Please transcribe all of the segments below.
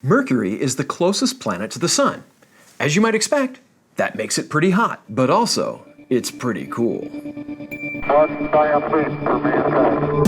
Mercury is the closest planet to the Sun. As you might expect, that makes it pretty hot, but also, it's pretty cool. One giant leap for mankind.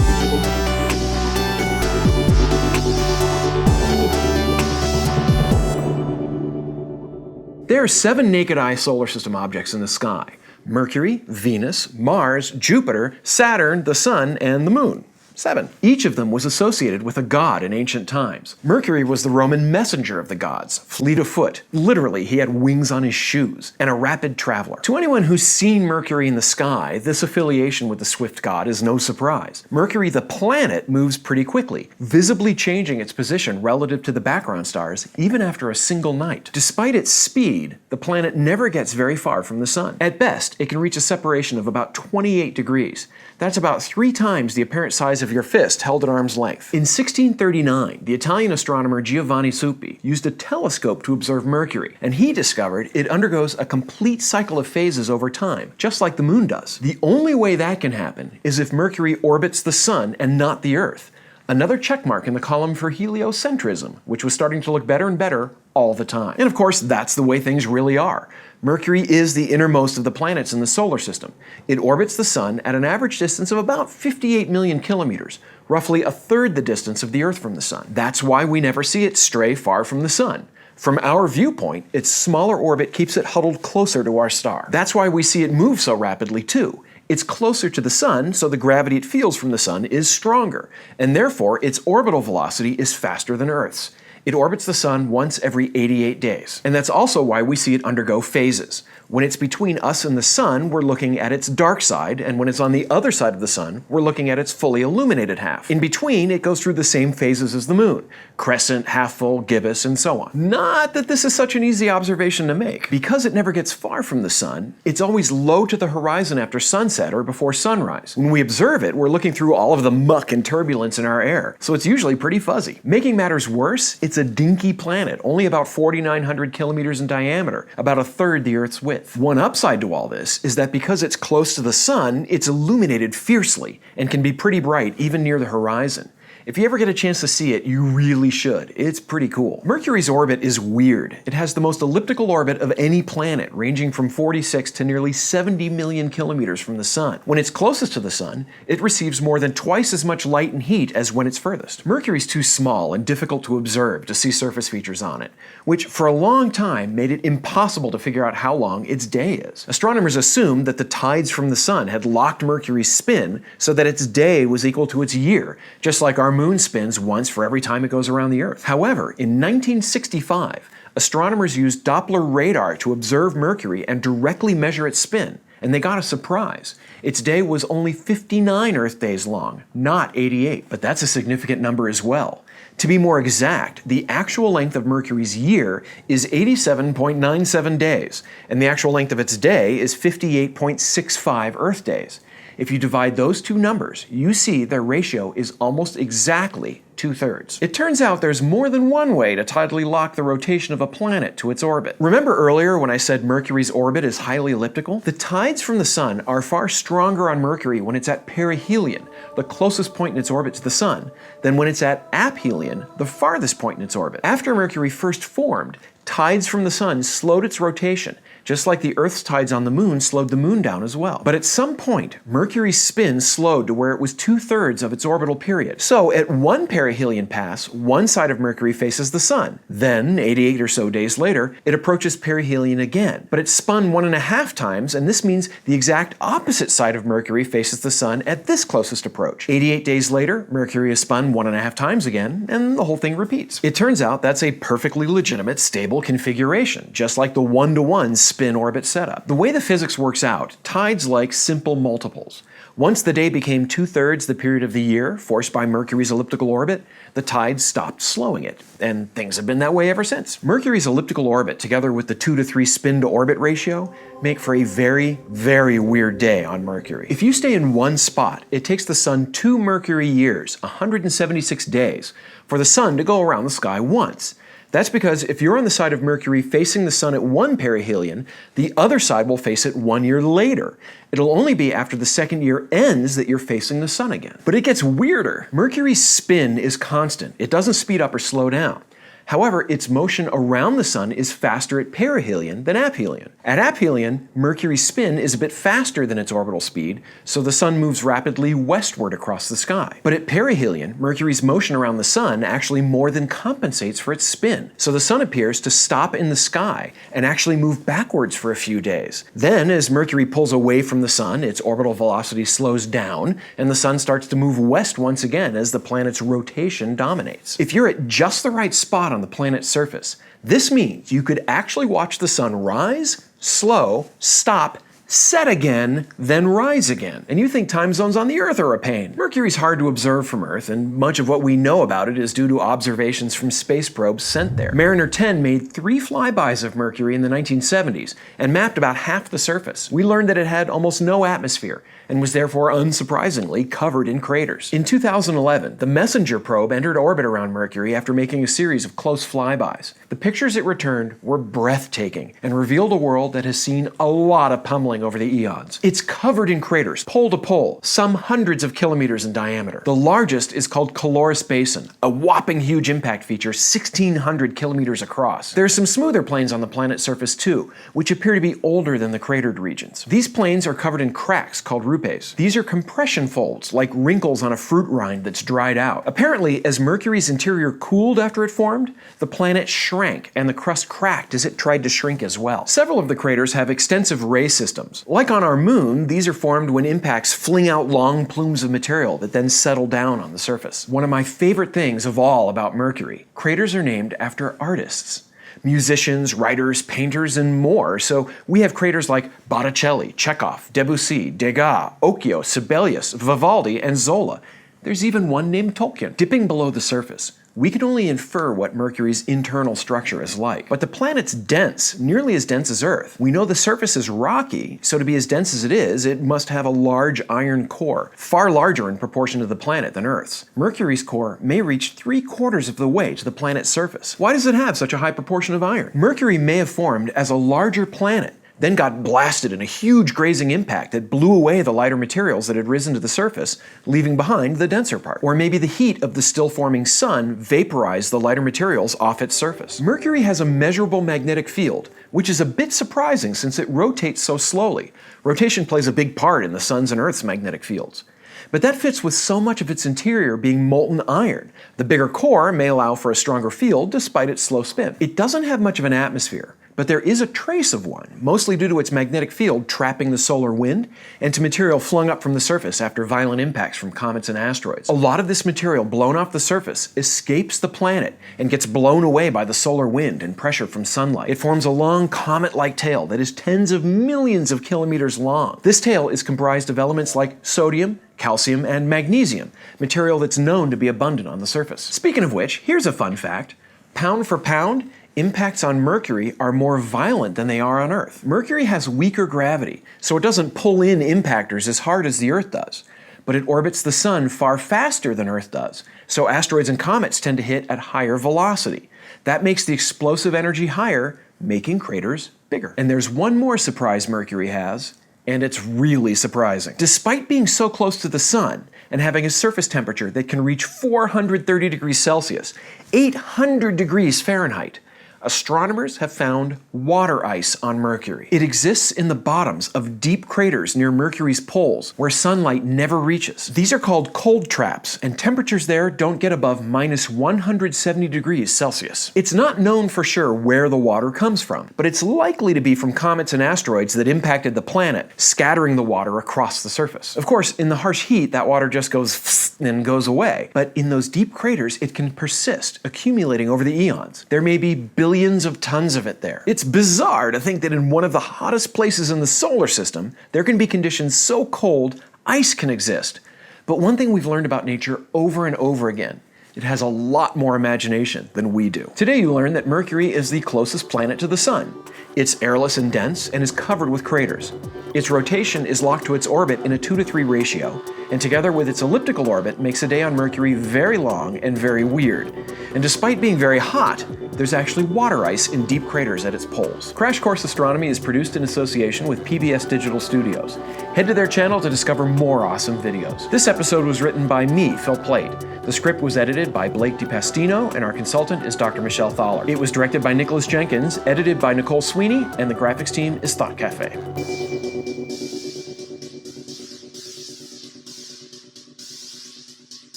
There are 7 naked-eye solar system objects in the sky: Mercury, Venus, Mars, Jupiter, Saturn, the Sun, and the Moon. 7. Each of them was associated with a god in ancient times. Mercury was the Roman messenger of the gods, fleet of foot. Literally, he had wings on his shoes, and a rapid traveler. To anyone who's seen Mercury in the sky, this affiliation with the swift god is no surprise. Mercury, the planet, moves pretty quickly, visibly changing its position relative to the background stars even after a single night. Despite its speed, the planet never gets very far from the Sun. At best, it can reach a separation of about 28 degrees. That's about 3 times the apparent size of your fist held at arm's length. In 1639, the Italian astronomer Giovanni Suppi used a telescope to observe Mercury, and he discovered it undergoes a complete cycle of phases over time, just like the Moon does. The only way that can happen is if Mercury orbits the Sun and not the Earth. Another checkmark in the column for heliocentrism, which was starting to look better and better all the time. And of course, that's the way things really are. Mercury is the innermost of the planets in the solar system. It orbits the Sun at an average distance of about 58 million kilometers, roughly a third the distance of the Earth from the Sun. That's why we never see it stray far from the Sun. From our viewpoint, its smaller orbit keeps it huddled closer to our star. That's why we see it move so rapidly too. It's closer to the Sun, so the gravity it feels from the Sun is stronger, and therefore its orbital velocity is faster than Earth's. It orbits the Sun once every 88 days. And that's also why we see it undergo phases. When it's between us and the Sun, we're looking at its dark side, and when it's on the other side of the Sun, we're looking at its fully illuminated half. In between, it goes through the same phases as the Moon: crescent, half full, gibbous, and so on. Not that this is such an easy observation to make. Because it never gets far from the Sun, it's always low to the horizon after sunset or before sunrise. When we observe it, we're looking through all of the muck and turbulence in our air, so it's usually pretty fuzzy. Making matters worse, it's a dinky planet, only about 4,900 kilometers in diameter, about a third the Earth's width. One upside to all this is that because it's close to the Sun, it's illuminated fiercely and can be pretty bright even near the horizon. If you ever get a chance to see it, you really should. It's pretty cool. Mercury's orbit is weird. It has the most elliptical orbit of any planet, ranging from 46 to nearly 70 million kilometers from the Sun. When it's closest to the Sun, it receives more than twice as much light and heat as when it's furthest. Mercury's too small and difficult to observe to see surface features on it, which for a long time made it impossible to figure out how long its day is. Astronomers assumed that the tides from the Sun had locked Mercury's spin so that its day was equal to its year, just like our Moon spins once for every time it goes around the Earth. However, in 1965, astronomers used Doppler radar to observe Mercury and directly measure its spin, and they got a surprise. Its day was only 59 Earth days long, not 88, but that's a significant number as well. To be more exact, the actual length of Mercury's year is 87.97 days, and the actual length of its day is 58.65 Earth days. If you divide those two numbers, you see their ratio is almost exactly 2/3. It turns out there's more than one way to tidally lock the rotation of a planet to its orbit. Remember earlier when I said Mercury's orbit is highly elliptical? The tides from the Sun are far stronger on Mercury when it's at perihelion, the closest point in its orbit to the Sun, than when it's at aphelion, the farthest point in its orbit. After Mercury first formed, tides from the Sun slowed its rotation, just like the Earth's tides on the Moon slowed the Moon down as well. But at some point, Mercury's spin slowed to where it was 2/3 of its orbital period. So at one perihelion pass, one side of Mercury faces the Sun. Then, 88 or so days later, it approaches perihelion again. But it's spun 1.5 times, and this means the exact opposite side of Mercury faces the Sun at this closest approach. 88 days later, Mercury is spun 1.5 times again, and the whole thing repeats. It turns out that's a perfectly legitimate, stable configuration, just like the 1-to-1 spin-orbit setup. The way the physics works out, tides like simple multiples. Once the day became 2/3 the period of the year, forced by Mercury's elliptical orbit, the tides stopped slowing it, and things have been that way ever since. Mercury's elliptical orbit, together with the 2-to-3 spin-to-orbit ratio, make for a very, very weird day on Mercury. If you stay in one spot, it takes the Sun 2 Mercury years, 176 days, for the Sun to go around the sky once. That's because if you're on the side of Mercury facing the Sun at one perihelion, the other side will face it 1 year later. It'll only be after the second year ends that you're facing the Sun again. But it gets weirder. Mercury's spin is constant. It doesn't speed up or slow down. However, its motion around the Sun is faster at perihelion than aphelion. At aphelion, Mercury's spin is a bit faster than its orbital speed, so the Sun moves rapidly westward across the sky. But at perihelion, Mercury's motion around the Sun actually more than compensates for its spin, so the Sun appears to stop in the sky and actually move backwards for a few days. Then, as Mercury pulls away from the Sun, its orbital velocity slows down, and the Sun starts to move west once again as the planet's rotation dominates. If you're at just the right spot on the planet's surface, this means you could actually watch the Sun rise, slow, stop, set again, then rise again. And you think time zones on the Earth are a pain. Mercury's hard to observe from Earth, and much of what we know about it is due to observations from space probes sent there. Mariner 10 made 3 flybys of Mercury in the 1970s and mapped about half the surface. We learned that it had almost no atmosphere and was therefore unsurprisingly covered in craters. In 2011, the Messenger probe entered orbit around Mercury after making a series of close flybys. The pictures it returned were breathtaking and revealed a world that has seen a lot of pummeling over the eons. It's covered in craters, pole to pole, some hundreds of kilometers in diameter. The largest is called Caloris Basin, a whopping huge impact feature 1,600 kilometers across. There are some smoother plains on the planet's surface too, which appear to be older than the cratered regions. These plains are covered in cracks called rupes. These are compression folds, like wrinkles on a fruit rind that's dried out. Apparently, as Mercury's interior cooled after it formed, the planet shrank and the crust cracked as it tried to shrink as well. Several of the craters have extensive ray systems. Like on our moon, these are formed when impacts fling out long plumes of material that then settle down on the surface. One of my favorite things of all about Mercury, craters are named after artists. Musicians, writers, painters, and more. So we have craters like Botticelli, Chekhov, Debussy, Degas, Occhio, Sibelius, Vivaldi, and Zola. There's even one named Tolkien. Dipping below the surface, we can only infer what Mercury's internal structure is like. But the planet's dense, nearly as dense as Earth. We know the surface is rocky, so to be as dense as it is, it must have a large iron core, far larger in proportion to the planet than Earth's. Mercury's core may reach 3/4 of the way to the planet's surface. Why does it have such a high proportion of iron? Mercury may have formed as a larger planet, then got blasted in a huge grazing impact that blew away the lighter materials that had risen to the surface, leaving behind the denser part. Or maybe the heat of the still-forming Sun vaporized the lighter materials off its surface. Mercury has a measurable magnetic field, which is a bit surprising since it rotates so slowly. Rotation plays a big part in the Sun's and Earth's magnetic fields. But that fits with so much of its interior being molten iron. The bigger core may allow for a stronger field despite its slow spin. It doesn't have much of an atmosphere, but there is a trace of one, mostly due to its magnetic field trapping the solar wind and to material flung up from the surface after violent impacts from comets and asteroids. A lot of this material blown off the surface escapes the planet and gets blown away by the solar wind and pressure from sunlight. It forms a long comet-like tail that is tens of millions of kilometers long. This tail is comprised of elements like sodium, calcium, and magnesium, material that's known to be abundant on the surface. Speaking of which, here's a fun fact. Pound for pound, impacts on Mercury are more violent than they are on Earth. Mercury has weaker gravity, so it doesn't pull in impactors as hard as the Earth does. But it orbits the Sun far faster than Earth does, so asteroids and comets tend to hit at higher velocity. That makes the explosive energy higher, making craters bigger. And there's one more surprise Mercury has, and it's really surprising. Despite being so close to the Sun and having a surface temperature that can reach 430 degrees Celsius, 800 degrees Fahrenheit, astronomers have found water ice on Mercury. It exists in the bottoms of deep craters near Mercury's poles where sunlight never reaches. These are called cold traps, and temperatures there don't get above minus 170 degrees Celsius. It's not known for sure where the water comes from, but it's likely to be from comets and asteroids that impacted the planet, scattering the water across the surface. Of course, in the harsh heat, that water just goes and goes away. But in those deep craters, it can persist, accumulating over the eons. There may be billions of tons of it there. It's bizarre to think that in one of the hottest places in the solar system, there can be conditions so cold, ice can exist. But one thing we've learned about nature over and over again, it has a lot more imagination than we do. Today you learned that Mercury is the closest planet to the Sun. It's airless and dense and is covered with craters. Its rotation is locked to its orbit in a 2:3 ratio, and together with its elliptical orbit makes a day on Mercury very long and very weird. And despite being very hot, there's actually water ice in deep craters at its poles. Crash Course Astronomy is produced in association with PBS Digital Studios. Head to their channel to discover more awesome videos. This episode was written by me, Phil Plait. The script was edited by Blake DiPastino, and our consultant is Dr. Michelle Thaler. It was directed by Nicholas Jenkins, edited by Nicole Sweeney, and the graphics team is Thought Cafe.